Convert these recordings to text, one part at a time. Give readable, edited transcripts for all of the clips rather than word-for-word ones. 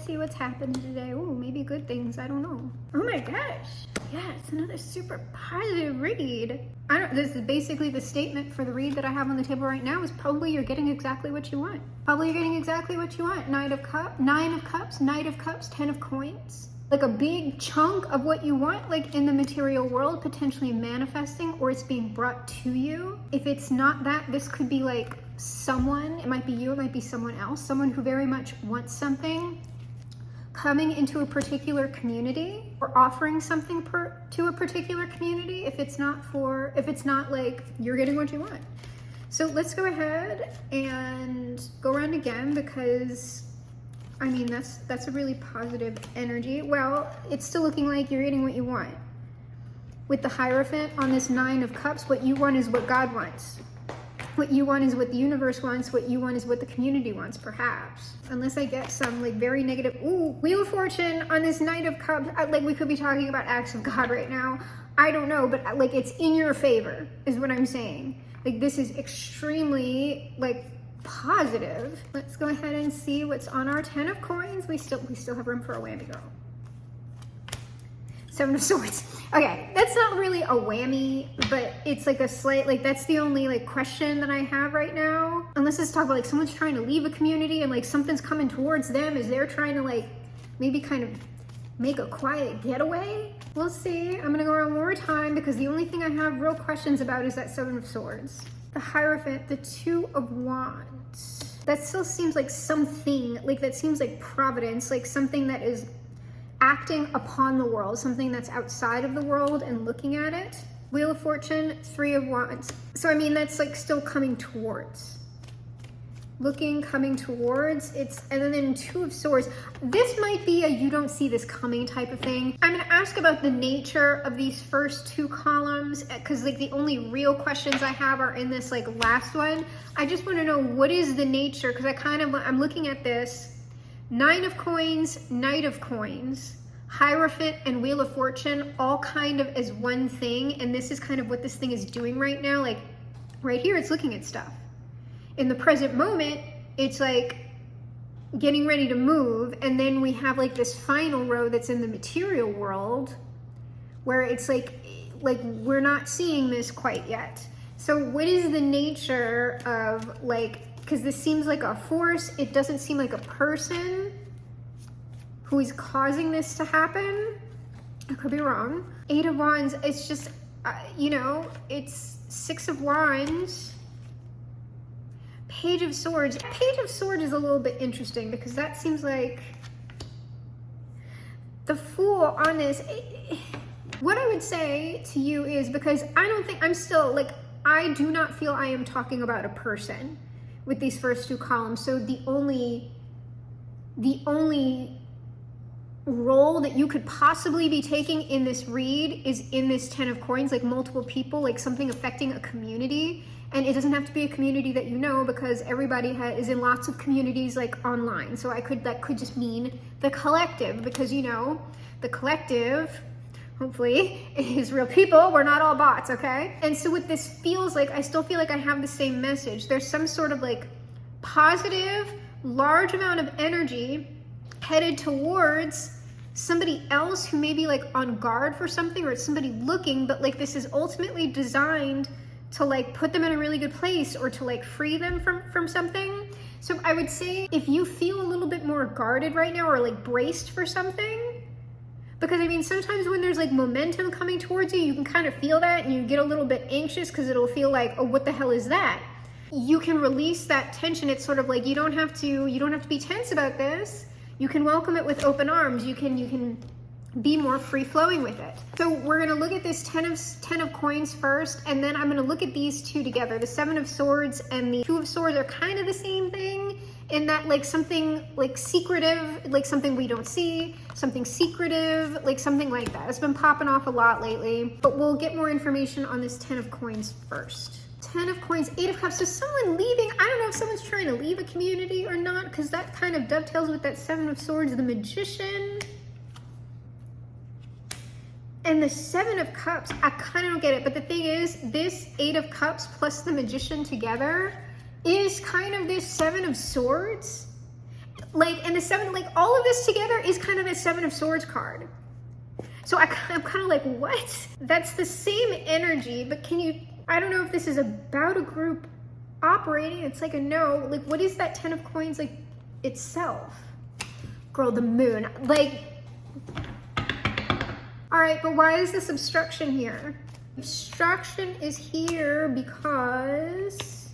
see what's happening today. Ooh, maybe good things, I don't know. Oh my gosh. Yeah, it's another super positive read. This is basically the statement for the read that I have on the table right now is probably you're getting exactly what you want. Probably you're getting exactly what you want. Nine of Cups, Knight of Cups, 10 of Coins. Like a big chunk of what you want, like in the material world, potentially manifesting, or it's being brought to you. If it's not that, this could be like someone, it might be you, it might be someone else, someone who very much wants something, coming into a particular community or offering something to a particular community if it's not like you're getting what you want. So let's go ahead and go around again because I mean, that's a really positive energy. Well, it's still looking like you're getting what you want. With the Hierophant on this 9 of Cups, what you want is what God wants. What you want is what the universe wants. What you want is what the community wants, perhaps. Unless I get some like very negative, ooh, Wheel of Fortune on this Knight of Cups. Like we could be talking about acts of God right now. I don't know, but like it's in your favor is what I'm saying. Like this is extremely like positive. Let's go ahead and see what's on our 10 of Coins. We still have room for a whammy, girl. 7 of Swords. Okay, that's not really a whammy, but it's like a slight, like that's the only like question that I have right now. Unless it's talk about like someone's trying to leave a community and like something's coming towards them as they're trying to like maybe kind of make a quiet getaway. We'll see. I'm gonna go around one more time because the only thing I have real questions about is that 7 of Swords. The Hierophant, the 2 of Wands. That still seems like something, like that seems like providence, like something that is acting upon the world, something that's outside of the world and looking at it. Wheel of Fortune, 3 of Wands. So I mean, that's like still coming towards. Coming towards, and then 2 of Swords. This might be a you don't see this coming type of thing. I'm gonna ask about the nature of these first 2 columns because like the only real questions I have are in this like last one. I just want to know what is the nature because I'm looking at this 9 of Coins, Knight of Coins, Hierophant and Wheel of Fortune all kind of as one thing, and this is kind of what this thing is doing right now. Like right here, it's looking at stuff. In the present moment, it's like getting ready to move. And then we have like this final row that's in the material world where it's like we're not seeing this quite yet. So what is the nature of like, because this seems like a force, it doesn't seem like a person who is causing this to happen. I could be wrong. 8 of Wands, it's just, you know, it's 6 of Wands. Page of Swords. Page of Swords is a little bit interesting because that seems like the Fool on this. What I would say to you is because I don't think I'm still like, I do not feel I am talking about a person with these first 2 columns. So the only role that you could possibly be taking in this read is in this 10 of Coins, like multiple people, like something affecting a community. And it doesn't have to be a community that you know because everybody is in lots of communities like online. So that could just mean the collective because, you know, the collective hopefully is real people. We're not all bots, okay? And so what this feels like, I still feel like I have the same message. There's some sort of like positive, large amount of energy headed towards somebody else who may be like on guard for something or it's somebody looking, but like this is ultimately designed to like put them in a really good place or to like free them from something. So I would say if you feel a little bit more guarded right now or like braced for something, because I mean, sometimes when there's like momentum coming towards you, you can kind of feel that and you get a little bit anxious because it'll feel like, oh, what the hell is that? You can release that tension. It's sort of like, you don't have to be tense about this. You can welcome it with open arms. You can be more free-flowing with it. So we're gonna look at this 10 of Coins first, and then I'm gonna look at these 2 together. The 7 of Swords and the 2 of Swords are kind of the same thing in that like something like secretive, like something we don't see, something secretive, like something like that. It's been popping off a lot lately, but we'll get more information on this 10 of Coins first. 10 of Coins, 8 of Cups. So someone leaving, I don't know if someone's trying to leave a community or not, because that kind of dovetails with that 7 of Swords, the Magician. And the 7 of Cups, I kind of don't get it. But the thing is, this 8 of Cups plus the Magician together is kind of this 7 of Swords. Like, and the seven, like all of this together is kind of a Seven of Swords card. So I'm kind of like, what? That's the same energy, but can you, I don't know if this is about a group operating. It's like a no. Like, what is that Ten of Coins like itself? Girl, the moon. Like, all right, but why is this obstruction here? Obstruction is here because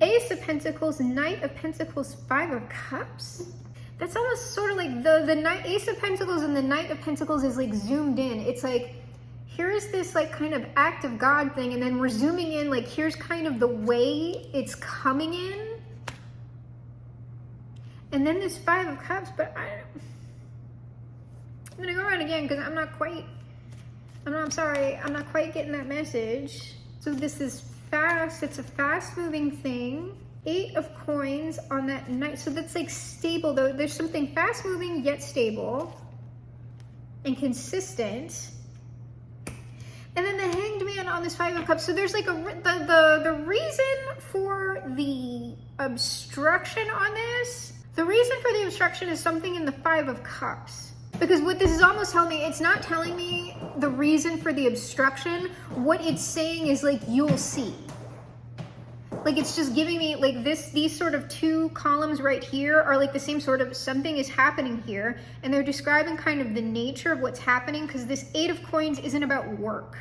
Ace of Pentacles, Knight of Pentacles, Five of Cups. That's almost sort of like the Knight, Ace of Pentacles and the Knight of Pentacles is like zoomed in. It's like, here's this like kind of act of God thing, and then we're zooming in, like here's kind of the way it's coming in. And then this Five of Cups, but I'm gonna go around again because I'm not quite getting that message. So this is fast, it's a fast moving thing. Eight of Coins on that Knight, so that's like stable though. There's something fast moving yet stable and consistent. And then the Hanged Man on this Five of Cups. So there's like the reason for the obstruction on this. The reason for the obstruction is something in the Five of Cups. Because what this is almost telling me, it's not telling me the reason for the obstruction. What it's saying is like, you'll see. Like, it's just giving me like these sort of two columns right here are like the same sort of, something is happening here, and they're describing kind of the nature of what's happening, because this Eight of Coins isn't about work.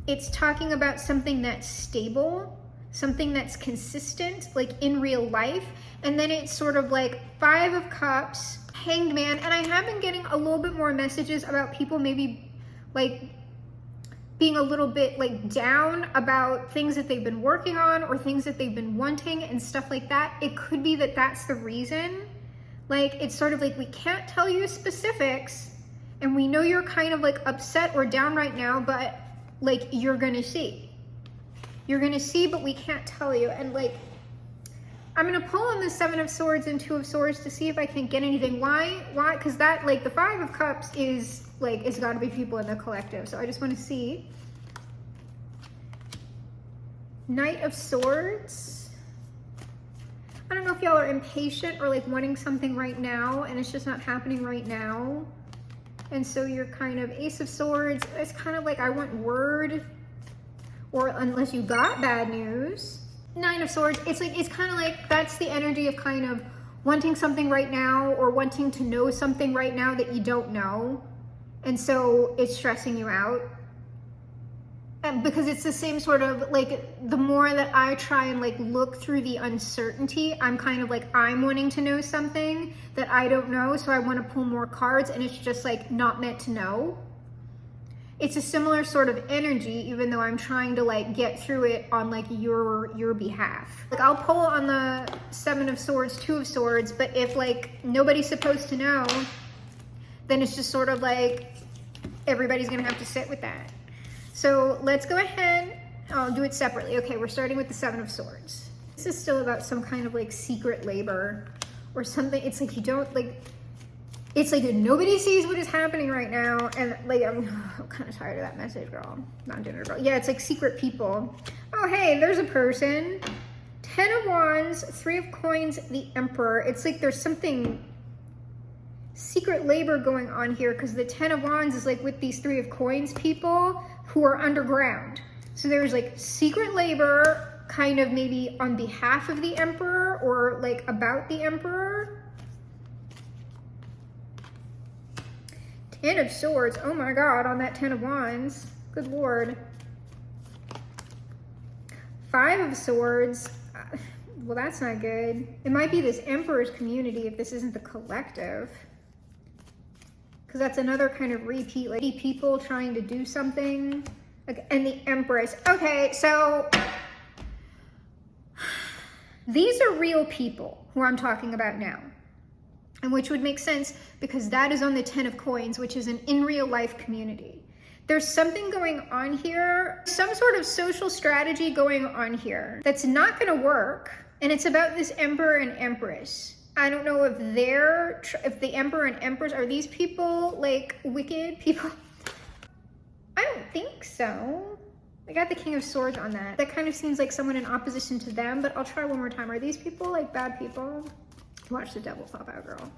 It's talking about something that's stable, something that's consistent, like in real life. And then it's sort of like Five of Cups, Hanged Man, and I have been getting a little bit more messages about people maybe like being a little bit like down about things that they've been working on or things that they've been wanting and stuff like that. It could be that that's the reason. Like, it's sort of like, we can't tell you specifics, and we know you're kind of like upset or down right now, but like, you're gonna see. You're gonna see, but we can't tell you. And like, I'm gonna pull on the Seven of Swords and Two of Swords to see if I can get anything. Why? Because that, like, the Five of Cups is like, it's got to be people in the collective. So I just want to see. Knight of Swords. I don't know if y'all are impatient or like wanting something right now, and it's just not happening right now. And so you're kind of Ace of Swords. It's kind of like, I want word, or unless you got bad news. Nine of Swords, it's like, it's kind of like, that's the energy of kind of wanting something right now, or wanting to know something right now that you don't know. And so it's stressing you out. And because it's the same sort of like, the more that I try and like look through the uncertainty, I'm kind of like, I'm wanting to know something that I don't know. So I want to pull more cards, and it's just like not meant to know. It's a similar sort of energy, even though I'm trying to like get through it on like your behalf. Like, I'll pull on the Seven of Swords, Two of Swords, but if like nobody's supposed to know, then it's just sort of like, everybody's gonna have to sit with that. So let's go ahead, I'll do it separately. Okay, we're starting with the Seven of Swords. This is still about some kind of like secret labor or something. It's like, you don't like, it's like nobody sees what is happening right now. And like, I'm kind of tired of that message, girl. Not doing it, girl. Yeah, it's like secret people. Oh, hey, there's a person. Ten of Wands, Three of Coins, the Emperor. It's like there's something secret labor going on here, because the Ten of Wands is like with these Three of Coins people who are underground. So there's like secret labor kind of maybe on behalf of the Emperor, or like about the Emperor. Ten of Swords, oh my God, on that Ten of Wands, good Lord. Five of Swords, well, that's not good. It might be this Emperor's community if this isn't the collective. Because that's another kind of repeat, like people trying to do something. Like, and the Empress. Okay, so these are real people who I'm talking about now. And which would make sense because that is on the Ten of Coins, which is an in real life community. There's something going on here, some sort of social strategy going on here that's not gonna work. And it's about this Emperor and Empress. I don't know if the Emperor and Empress, are these people like wicked people? I don't think so. I got the King of Swords on that. That kind of seems like someone in opposition to them, but I'll try one more time. Are these people like bad people? Watch the devil pop out, girl.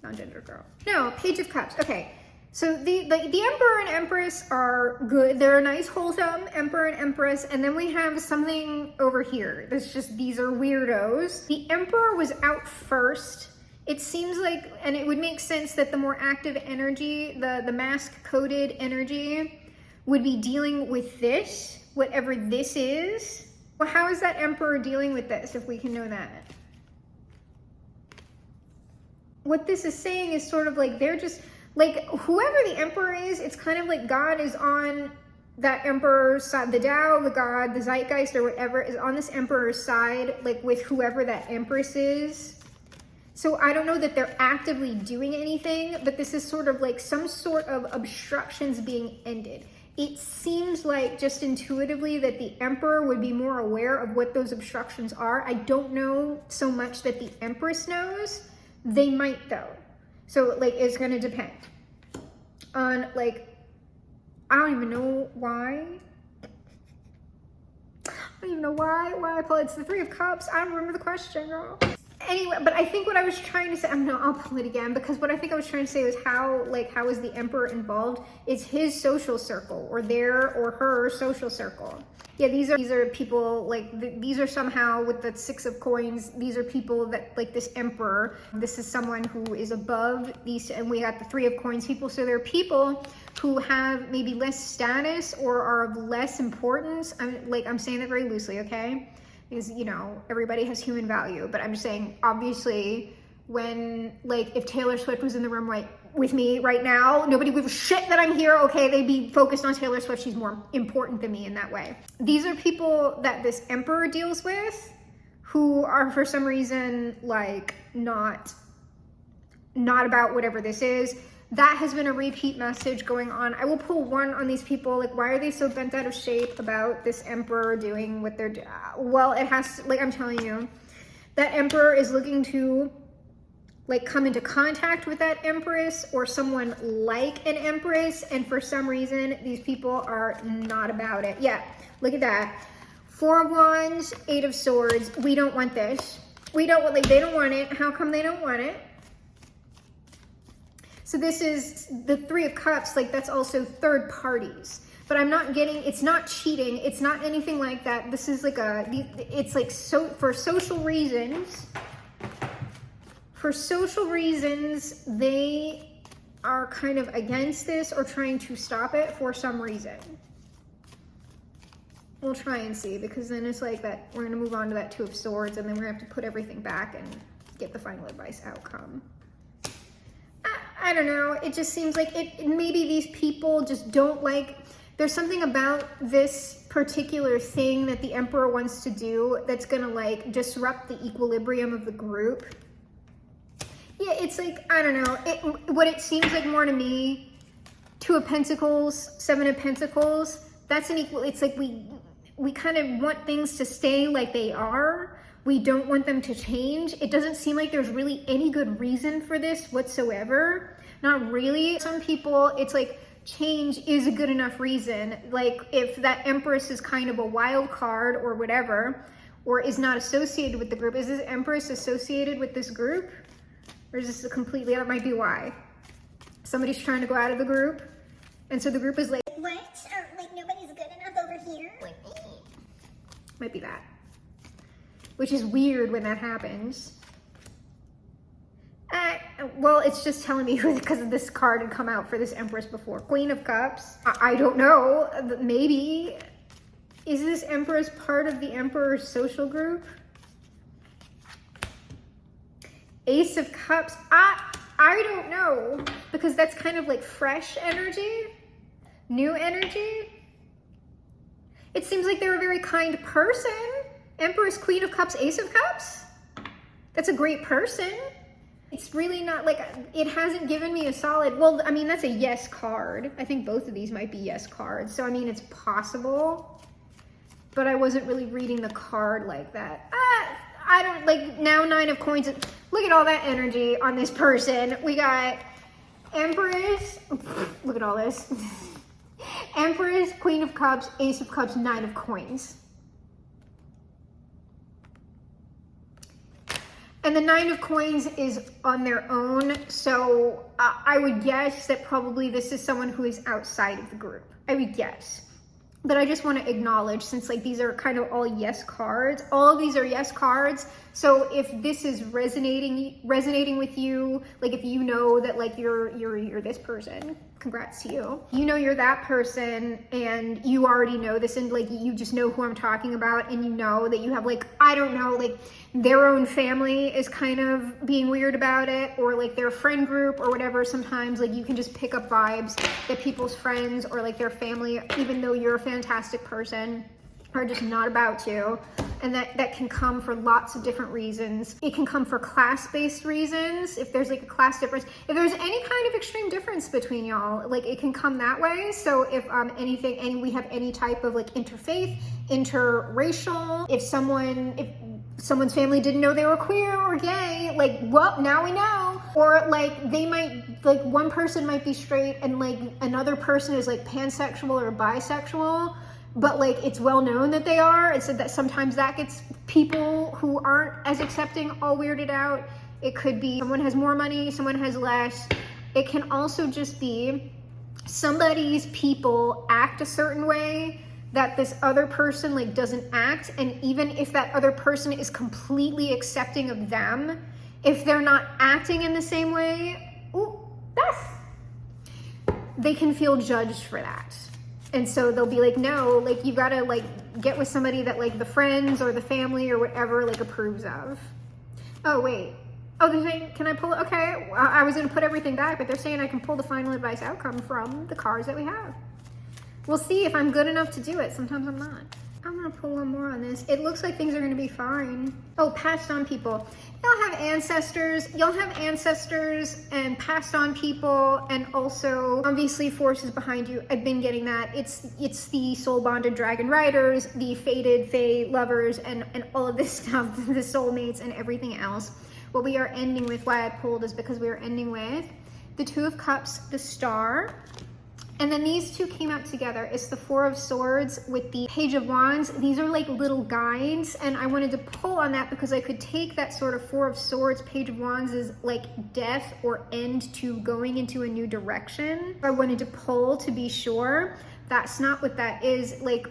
Non-gender girl. No, Page of Cups. Okay. So the Emperor and Empress are good. They're a nice, wholesome Emperor and Empress. And then we have something over here. That's just, these are weirdos. The Emperor was out first. It seems like, and it would make sense that the more active energy, the mask-coded energy, would be dealing with this, whatever this is. Well, how is that Emperor dealing with this, if we can know that? What this is saying is sort of like, they're just, like, whoever the Emperor is, it's kind of like God is on that Emperor's side. The Tao, the God, the Zeitgeist, or whatever is on this Emperor's side, like with whoever that Empress is. So I don't know that they're actively doing anything, but this is sort of like some sort of obstructions being ended. It seems like just intuitively that the Emperor would be more aware of what those obstructions are. I don't know so much that the Empress knows. They might though. So like, it's gonna depend on like, I don't even know why. I don't even know why I pull it. It's the Three of Cups. I don't remember the question, girl. Anyway, but I think what I was trying to say, I'll pull it again, because what I think I was trying to say was how is the Emperor involved? It's his social circle, or their or her social circle. Yeah, these are people, like, these are somehow, with the Six of Coins, these are people that, like, this Emperor, this is someone who is above these, and we got the Three of Coins people, so they're people who have maybe less status or are of less importance. I'm saying that very loosely, okay? Because, you know, everybody has human value, but I'm just saying, obviously, when, like, if Taylor Swift was in the room with me right now, nobody would give a shit that I'm here, okay? They'd be focused on Taylor Swift. She's more important than me in that way. These are people that this Emperor deals with who are, for some reason, like, not about whatever this is. That has been a repeat message going on. I will pull one on these people. Like, why are they so bent out of shape about this Emperor doing what they're doing? Well, it has to, like, I'm telling you, that Emperor is looking to, like, come into contact with that Empress or someone like an Empress. And for some reason, these people are not about it. Yeah, look at that. Four of Wands, Eight of Swords. We don't want this. We don't, like, they don't want it. How come they don't want it? So this is the Three of Cups, like, that's also third parties. But I'm not getting, it's not cheating. It's not anything like that. This is like it's like, so for social reasons, they are kind of against this or trying to stop it for some reason. We'll try and see, because then it's like that, we're gonna move on to that Two of Swords, and then we're gonna have to put everything back and get the final advice outcome. I don't know, it just seems like maybe these people just don't like, there's something about this particular thing that the Emperor wants to do that's gonna, like, disrupt the equilibrium of the group. Yeah, it's like, I don't know, what it seems like more to me, Two of Pentacles, Seven of Pentacles, that's an equal, it's like we kind of want things to stay like they are. We don't want them to change. It doesn't seem like there's really any good reason for this whatsoever. Not really. Some people, it's like change is a good enough reason. Like, if that Empress is kind of a wild card or whatever, or is not associated with the group, is this Empress associated with this group? Or is this a completely, that might be why. Somebody's trying to go out of the group, and so the group is like, what? Or, like, nobody's good enough over here? Like, might be that. Which is weird when that happens. Well, it's just telling me because this card had come out for this Empress before. Queen of Cups. I don't know. Maybe. Is this Empress part of the Emperor's social group? Ace of Cups. I don't know. Because that's kind of like fresh energy. New energy. It seems like they're a very kind person. Empress, Queen of Cups, Ace of Cups. That's a great person. It's really not like, it hasn't given me a solid, well, I mean, that's a yes card. I think both of these might be yes cards. So, I mean, it's possible, but I wasn't really reading the card like that. I don't, like, now Nine of Coins, look at all that energy on this person. We got Empress, look at all this. Empress, Queen of Cups, Ace of Cups, Nine of Coins. And the Nine of Coins is on their own, so I would guess that probably this is someone who is outside of the group. I would guess. But I just want to acknowledge, since like these are kind of all yes cards, all of these are yes cards. So if this is resonating with you, like if you know that like you're this person, congrats to you. You know you're that person and you already know this, and like you just know who I'm talking about, and you know that you have like, I don't know, like their own family is kind of being weird about it, or like their friend group or whatever. Sometimes like you can just pick up vibes that people's friends or like their family, even though you're a fantastic person, are just not about you. And that can come for lots of different reasons. It can come for class-based reasons. If there's like a class difference, if there's any kind of extreme difference between y'all, like it can come that way. So if anything, and we have any type of like interfaith, interracial, if someone's family didn't know they were queer or gay, like, well, now we know. Or like they might, like one person might be straight and like another person is like pansexual or bisexual, but like it's well known that they are. It's that sometimes that gets people who aren't as accepting all weirded out. It could be someone has more money, someone has less. It can also just be somebody's people act a certain way that this other person like doesn't act, and even if that other person is completely accepting of them, if they're not acting in the same way, they can feel judged for that. And so they'll be like, no, like you gotta like get with somebody that like the friends or the family or whatever like approves of. Oh wait, oh they're saying, can I pull it? Okay, I was gonna put everything back, but they're saying I can pull the final advice outcome from the cards that we have. We'll see if I'm good enough to do it. Sometimes I'm not. I'm gonna pull one more on this. It looks like things are gonna be fine. Oh, passed on people. Y'all have ancestors. Y'all have ancestors and passed on people, and also obviously forces behind you. I've been getting that. It's the soul bonded dragon riders, the fated fae lovers, and all of this stuff, the soulmates and everything else. What we are ending with, why I pulled, is because we are ending with the Two of Cups, the Star. And then these two came out together. It's the Four of Swords with the Page of Wands. These are like little guides, and I wanted to pull on that because I could take that sort of Four of Swords, Page of Wands is like death or end to going into a new direction. I wanted to pull to be sure. That's not what that is. Like,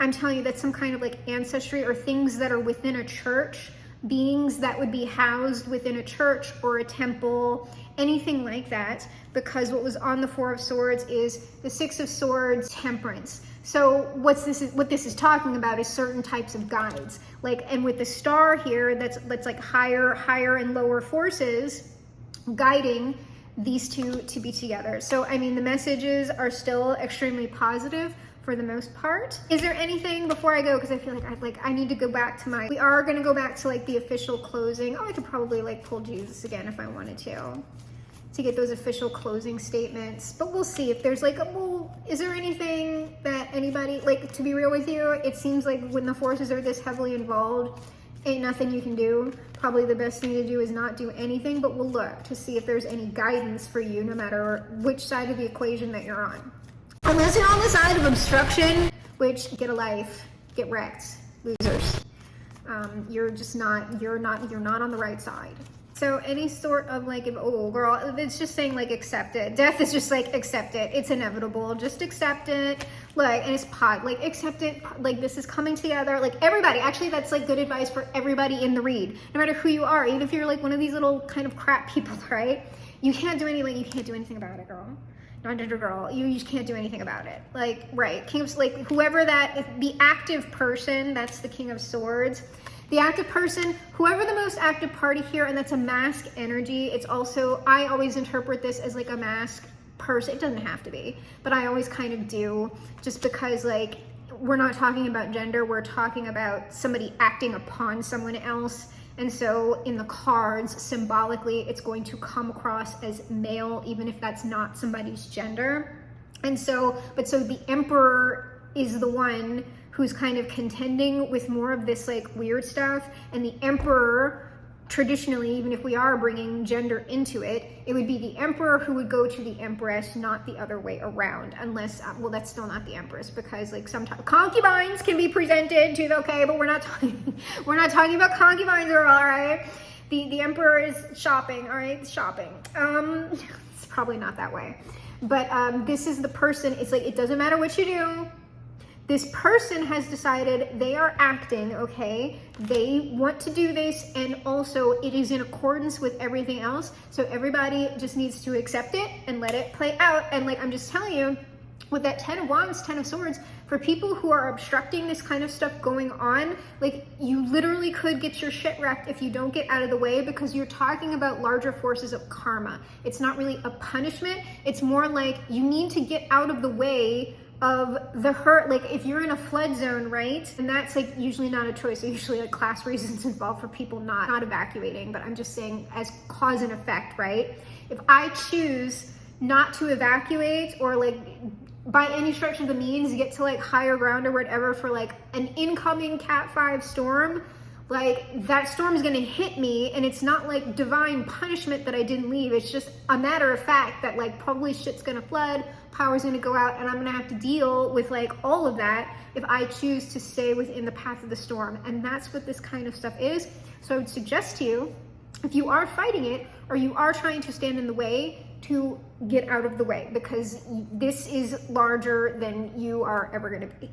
I'm telling you, that's some kind of like ancestry or things that are within a church, beings that would be housed within a church or a temple, anything like that, because what was on the Four of Swords is the Six of Swords, Temperance. So what this is talking about is certain types of guides. Like, and with the Star here, that's like higher and lower forces guiding these two to be together. So I mean, the messages are still extremely positive for the most part. Is there anything before I go, because I feel like I need to go back to we are going to go back to like the official closing. Oh, I could probably like pull Jesus again if I wanted to get those official closing statements, but we'll see if there's like is there anything that anybody, like, to be real with you, it seems like when the forces are this heavily involved, ain't nothing you can do. Probably the best thing to do is not do anything, but we'll look to see if there's any guidance for you no matter which side of the equation that you're on. Unless you're on the side of obstruction, which, get a life, get wrecked, losers. You're not on the right side. So any sort of like, oh girl, it's just saying like accept it. Death is just like accept it. It's inevitable. Just accept it. Like, and it's like accept it. Like, this is coming together. Like, everybody, actually that's like good advice for everybody in the read, no matter who you are, even if you're like one of these little kind of crap people, right? You can't do anything. You can't do anything about it, girl. Non-gender girl, you just can't do anything about it. Like, right, King of, like, whoever that, the active person, that's the King of Swords. The active person, whoever the most active party here, and that's a mask energy. It's also, I always interpret this as like a mask person. It doesn't have to be, but I always kind of do, just because like, we're not talking about gender, we're talking about somebody acting upon someone else. And so in the cards, symbolically, it's going to come across as male, even if that's not somebody's gender. And so, so the Emperor is the one who's kind of contending with more of this like weird stuff. And the Emperor traditionally, even if we are bringing gender into it, it would be the emperor who would go to the empress, not the other way around, unless, well, that's still not the empress, because like sometimes concubines can be presented to the, okay, but we're not talking about concubines, all right? The emperor is shopping, all right, shopping. It's probably not that way, but this is the person. It's like, it doesn't matter what you do. This person has decided they are acting, okay? They want to do this, and also it is in accordance with everything else. So everybody just needs to accept it and let it play out. And like, I'm just telling you, with that 10 of Wands, 10 of Swords, for people who are obstructing this kind of stuff going on, like, you literally could get your shit wrecked if you don't get out of the way, because you're talking about larger forces of karma. It's not really a punishment. It's more like you need to get out of the way of the hurt. Like if you're in a flood zone, right? And that's like usually not a choice. There's usually like class reasons involved for people not evacuating, but I'm just saying as cause and effect, right? If I choose not to evacuate, or like by any stretch of the means get to like higher ground or whatever for like an incoming Cat 5 storm, like that storm is gonna hit me, and it's not like divine punishment that I didn't leave. It's just a matter of fact that like probably shit's gonna flood, power's gonna go out, and I'm gonna have to deal with like all of that if I choose to stay within the path of the storm. And that's what this kind of stuff is. So I would suggest to you, if you are fighting it or you are trying to stand in the way, to get out of the way, because this is larger than you are ever gonna be.